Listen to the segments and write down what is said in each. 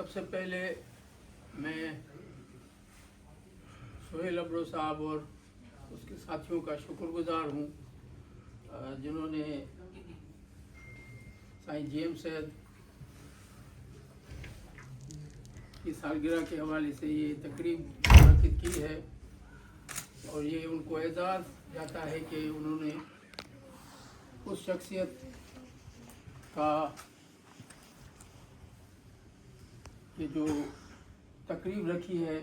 सबसे पहले मैं सोहेल अब्रो साहब और उसके साथियों का शुक्रगुजार हूँ जिन्होंने साईं जीएम सैयद की सालगिरह के हवाले से ये तकरीब मुनक्किद की है और ये उनको एजाज़ जाता है कि उन्होंने उस शख्सियत का कि जो तकरीब रखी है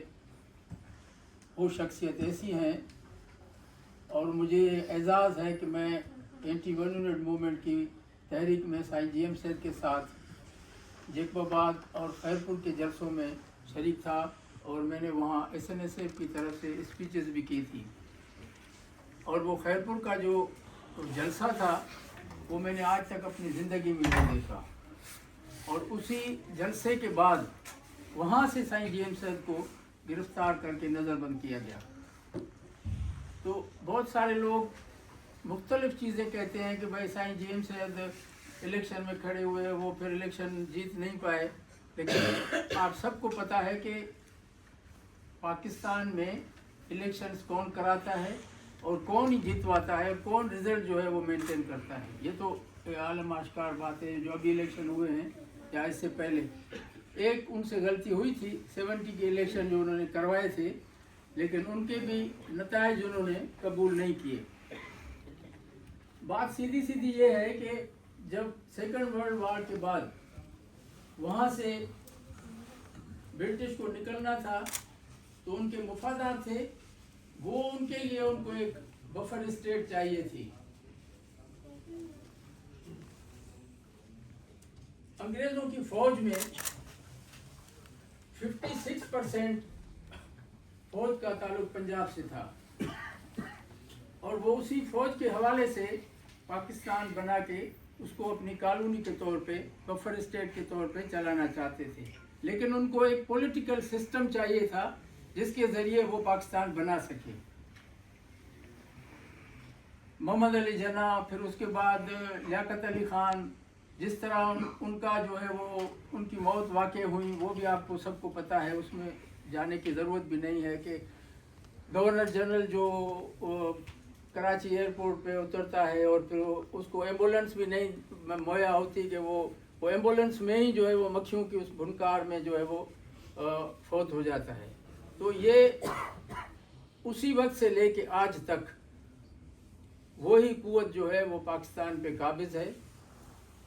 वो शख्सियत ऐसी हैं और मुझे एजाज़ है कि मैं एंटी-1 यूनिट मूवमेंट की तहरीक में साईं जीएम सैयद के साथ जैकबाबाद और खैरपुर के जलसों में शरीक था और मैंने वहाँ SNSF की तरफ से स्पीचेस भी की थी और वो खैरपुर का जो जलसा था वो मैंने आज तक अपनी ज़िंदगी में नहीं देखा और उसी जलसे के बाद वहाँ से साईं जीएम सैयद को गिरफ्तार करके नज़रबंद किया गया। तो बहुत सारे लोग मुख्तलिफ़ चीज़ें कहते हैं कि भाई साईं जीएम सैयद इलेक्शन में खड़े हुए, वो फिर इलेक्शन जीत नहीं पाए, लेकिन आप सबको पता है कि पाकिस्तान में इलेक्शंस कौन कराता है और कौन ही जीतवाता है और कौन रिज़ल्ट जो है वो मेंटेन करता है। ये तो आलम आश्कार बात है। जो अभी इलेक्शन हुए हैं या इससे पहले एक उनसे गलती हुई थी 70 के इलेक्शन जो उन्होंने करवाए थे, लेकिन उनके भी नताइज उन्होंने कबूल नहीं किए। बात सीधी सीधी ये है कि जब सेकंड वर्ल्ड वॉर के बाद वहाँ से ब्रिटिश को निकलना था तो उनके मुफादात थे, वो उनके लिए उनको एक बफर स्टेट चाहिए थी। अंग्रेज़ों की फ़ौज में 56% फ़ौज का ताल्लुक पंजाब से था और वो उसी फ़ौज के हवाले से पाकिस्तान बना के उसको अपनी कॉलोनी के तौर पे, बफर स्टेट के तौर पे चलाना चाहते थे, लेकिन उनको एक पॉलिटिकल सिस्टम चाहिए था जिसके ज़रिए वो पाकिस्तान बना सके। मोहम्मद अली जिन्ना, फिर उसके बाद लियाकत अली ख़ान, जिस तरह उनका जो है वो उनकी मौत वाक़ई हुई वो भी आपको सबको पता है, उसमें जाने की ज़रूरत भी नहीं है कि गवर्नर जनरल जो कराची एयरपोर्ट पे उतरता है और फिर उसको एम्बुलेंस भी नहीं मुहैया होती कि वो एम्बुलेंस में ही जो है वो मक्खियों की उस भुनकार में जो है वो फौत हो जाता है। तो ये उसी वक्त से लेके आज तक वही कुव्वत जो है वो पाकिस्तान पे काबिज़ है।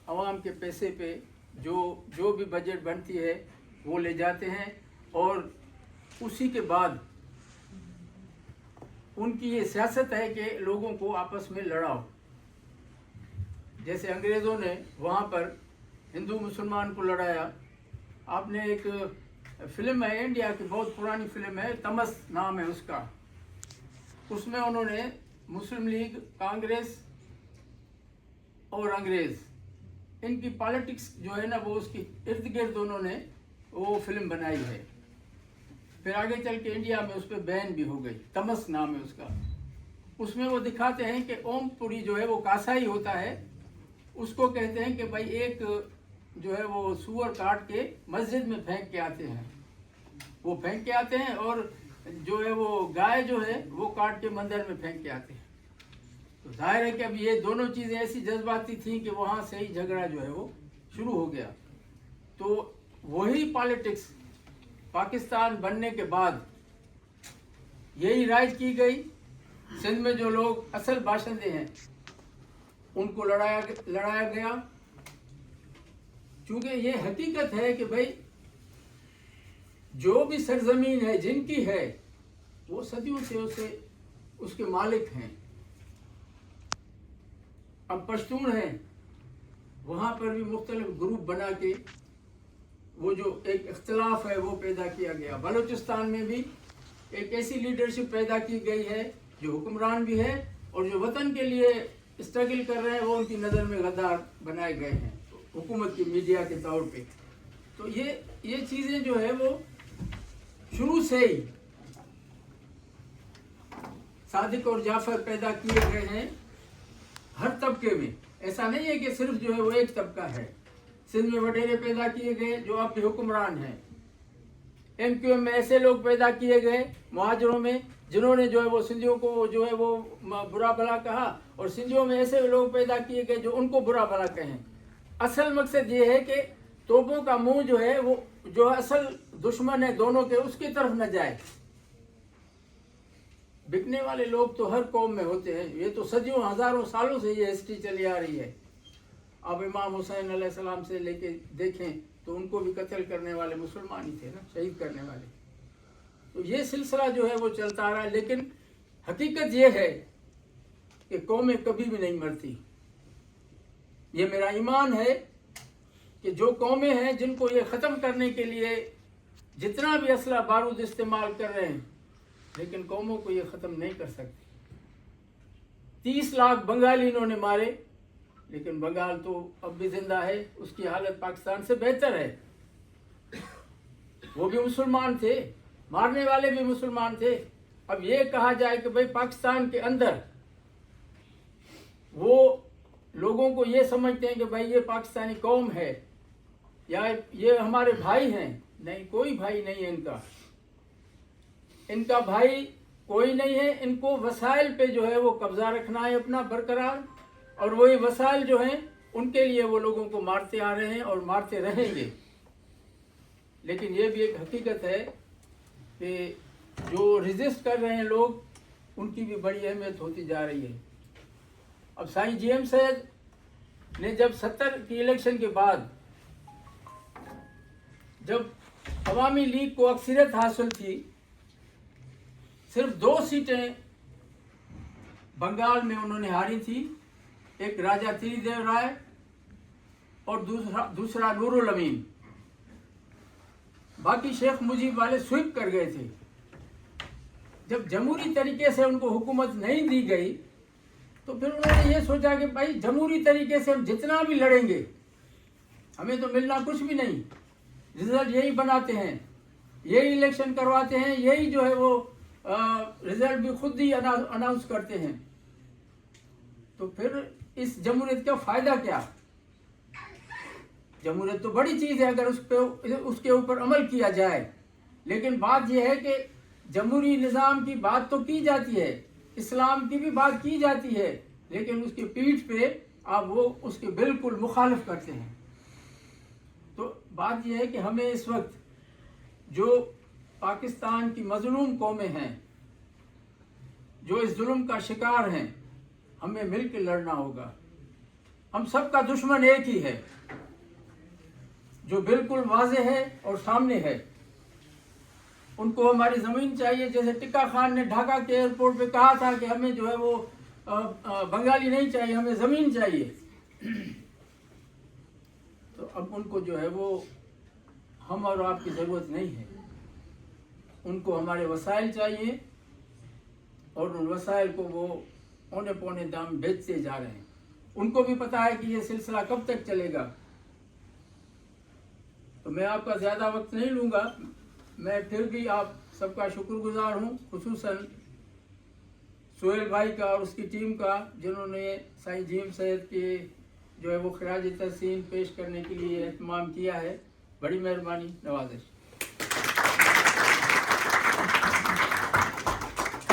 अवाम के पैसे पे जो भी बजट बनती है वो ले जाते हैं और उसी के बाद उनकी ये सियासत है कि लोगों को आपस में लड़ाओ। जैसे अंग्रेज़ों ने वहाँ पर हिंदू मुसलमान को लड़ाया। आपने एक फ़िल्म है, इंडिया की बहुत पुरानी फ़िल्म है, तमस नाम है उसका, उसमें उन्होंने मुस्लिम लीग, कांग्रेस और अंग्रेज़ इनकी पॉलिटिक्स जो है ना वो उसकी इर्द गिर्द उन्होंने वो फिल्म बनाई है। फिर आगे चल के इंडिया में उस पर बैन भी हो गई, तमस नाम है उसका। उसमें वो दिखाते हैं कि ओमपुरी जो है वो कासाई होता है, उसको कहते हैं कि भाई एक जो है वो सूअर काट के मस्जिद में फेंक के आते हैं, वो फेंक के आते हैं और जो है वो गाय जो है वो काट के मंदिर में फेंक के आते हैं। तो जाहिर है कि अब ये दोनों चीज़ें ऐसी जज्बाती थी कि वहाँ से ही झगड़ा जो है वो शुरू हो गया। तो वही पॉलिटिक्स पाकिस्तान बनने के बाद यही राइज की गई। सिंध में जो लोग असल बाशिंदे हैं उनको लड़ाया गया, क्योंकि ये हकीकत है कि भाई जो भी सरजमीन है जिनकी है वो सदियों से उसके मालिक हैं। अब पश्तून हैं, वहाँ पर भी मुख्तलिफ ग्रुप बना के वो जो एक इख्तलाफ है वो पैदा किया गया। बलूचिस्तान में भी एक ऐसी लीडरशिप पैदा की गई है जो हुक्मरान भी है और जो वतन के लिए स्ट्रगल कर रहे हैं वो उनकी नज़र में गद्दार बनाए गए हैं हुकूमत की मीडिया के तौर पे। तो ये चीज़ें जो है वो शुरू से ही सादिक और जाफर पैदा किए गए हैं हर तबके में। ऐसा नहीं है कि सिर्फ जो है वो एक तबका है, سندھ میں وڈیرے پیدا کیے گئے جو اب بھی حکمران ہیں. MQM میں ایسے لوگ پیدا کیے گئے مہاجروں میں جنہوں نے جو ہے وہ سندھیوں کو جو ہے وہ برا بھلا کہا, اور سندھیوں میں ایسے لوگ پیدا کیے گئے جو ان کو برا بھلا کہیں. اصل مقصد یہ ہے کہ توپوں کا منہ جو ہے وہ جو اصل دشمن ہے دونوں کے اس کی طرف نہ جائے. بکنے والے لوگ تو ہر قوم میں ہوتے ہیں, یہ تو صدیوں ہزاروں سالوں سے یہ ہسٹری چلی آ رہی ہے. اب امام حسین علیہ السلام سے لے کے دیکھیں تو ان کو بھی قتل کرنے والے مسلمان ہی تھے نا, شہید کرنے والے. تو یہ سلسلہ جو ہے وہ چلتا آ رہا ہے, لیکن حقیقت یہ ہے کہ قومیں کبھی بھی نہیں مرتی. یہ میرا ایمان ہے کہ جو قومیں ہیں جن کو یہ ختم کرنے کے لیے جتنا بھی اسلحہ بارود استعمال کر رہے ہیں, لیکن قوموں کو یہ ختم نہیں کر سکتے. 30 لاکھ بنگالی انہوں نے مارے, لیکن بنگال تو اب بھی زندہ ہے, اس کی حالت پاکستان سے بہتر ہے. وہ بھی مسلمان تھے, مارنے والے بھی مسلمان تھے. اب یہ کہا جائے کہ بھئی پاکستان کے اندر وہ لوگوں کو یہ سمجھتے ہیں کہ بھئی یہ پاکستانی قوم ہے یا یہ ہمارے بھائی ہیں. نہیں, کوئی بھائی نہیں ہے ان کا بھائی کوئی نہیں ہے. ان کو وسائل پہ جو ہے وہ قبضہ رکھنا ہے اپنا برقرار, اور وہی وسائل جو ہیں ان کے لیے وہ لوگوں کو مارتے آ رہے ہیں اور مارتے رہیں گے. لیکن یہ بھی ایک حقیقت ہے کہ جو ریزسٹ کر رہے ہیں لوگ, ان کی بھی بڑی اہمیت ہوتی جا رہی ہے. اب سائیں جی ایم سید نے جب 70 کی الیکشن کے بعد جب عوامی لیگ کو اکثریت حاصل تھی, صرف 2 سیٹیں بنگال میں انہوں نے ہاری تھی, ایک راجا تری دیو رائے اور دوسرا نور الامین. باقی شیخ مجیب والے سویپ کر گئے تھے. جب جمہوری طریقے سے ان کو حکومت نہیں دی گئی تو پھر انہوں نے یہ سوچا کہ بھائی جمہوری طریقے سے ہم جتنا بھی لڑیں گے ہمیں تو ملنا کچھ بھی نہیں, رزلٹ یہی بناتے ہیں, یہی الیکشن کرواتے ہیں, یہی جو ہے وہ رزلٹ بھی خود ہی اناؤنس کرتے ہیں. تو پھر اس جمہوریت کا فائدہ کیا؟ جمہوریت تو بڑی چیز ہے اگر اس کے اوپر عمل کیا جائے, لیکن بات یہ ہے کہ جمہوری نظام کی بات تو کی جاتی ہے, اسلام کی بھی بات کی جاتی ہے, لیکن اس کی پیٹھ پہ آپ وہ اس کے بالکل مخالف کرتے ہیں. تو بات یہ ہے کہ ہمیں اس وقت جو پاکستان کی مظلوم قومیں ہیں, جو اس ظلم کا شکار ہیں, ہمیں مل کے لڑنا ہوگا. ہم سب کا دشمن ایک ہی ہے جو بالکل واضح ہے اور سامنے ہے. ان کو ہماری زمین چاہیے, جیسے ٹکا خان نے ڈھاکہ کے ایئرپورٹ پہ کہا تھا کہ ہمیں جو ہے وہ بنگالی نہیں چاہیے, ہمیں زمین چاہیے. تو اب ان کو جو ہے وہ ہم اور آپ کی ضرورت نہیں ہے, ان کو ہمارے وسائل چاہیے, اور ان وسائل کو وہ اونے پونے دام بیچتے جا رہے ہیں. ان کو بھی پتا ہے کہ یہ سلسلہ کب تک چلے گا. تو میں آپ کا زیادہ وقت نہیں لوں گا. میں پھر بھی آپ سب کا شکر گزار ہوں, خصوصاً سہیل بھائی کا اور اس کی ٹیم کا, جنہوں نے سائیں جی ایم سید کے جو ہے وہ خراج تحسین پیش کرنے کے لیے اہتمام کیا ہے. بڑی مہربانی, نوازش.